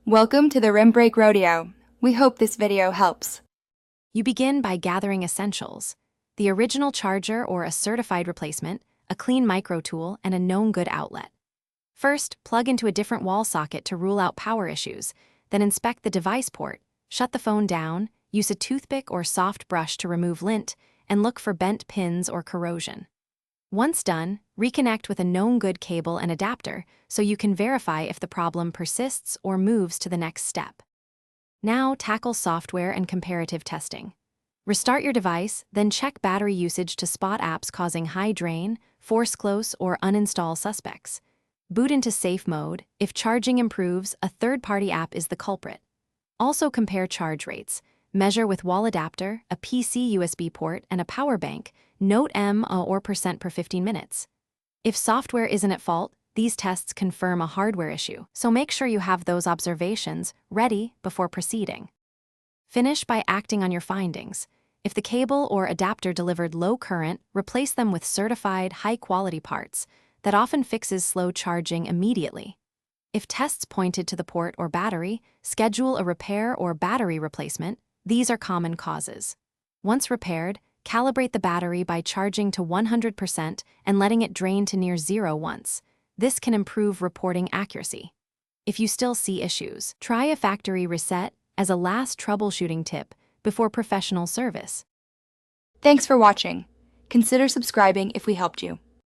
Welcome to the Rim Break Rodeo. We hope this video helps. You begin by gathering essentials: the original charger or a certified replacement, a clean micro tool, and a known good outlet. First, plug into a different wall socket to rule out power issues, then inspect the device port, shut the phone down, use a toothpick or soft brush to remove lint, and look for bent pins or corrosion. Once done, reconnect with a known good cable and adapter so you can verify if the problem persists or moves to the next step. Now tackle software and comparative testing. Restart your device, then check battery usage to spot apps causing high drain, force close, or uninstall suspects. Boot into safe mode. If charging improves, a third-party app is the culprit. Also compare charge rates. Measure with wall adapter, a PC USB port, and a power bank. Note M or percent per 15 minutes. If software isn't at fault, these tests confirm a hardware issue, so make sure you have those observations ready before proceeding. Finish by acting on your findings. If the cable or adapter delivered low current, replace them with certified, high-quality parts. That often fixes slow charging immediately. If tests pointed to the port or battery, schedule a repair or battery replacement. These are common causes. Once repaired, calibrate the battery by charging to 100% and letting it drain to near zero once. This can improve reporting accuracy. If you still see issues, try a factory reset as a last troubleshooting tip before professional service. Thanks for watching. Consider subscribing if we helped you.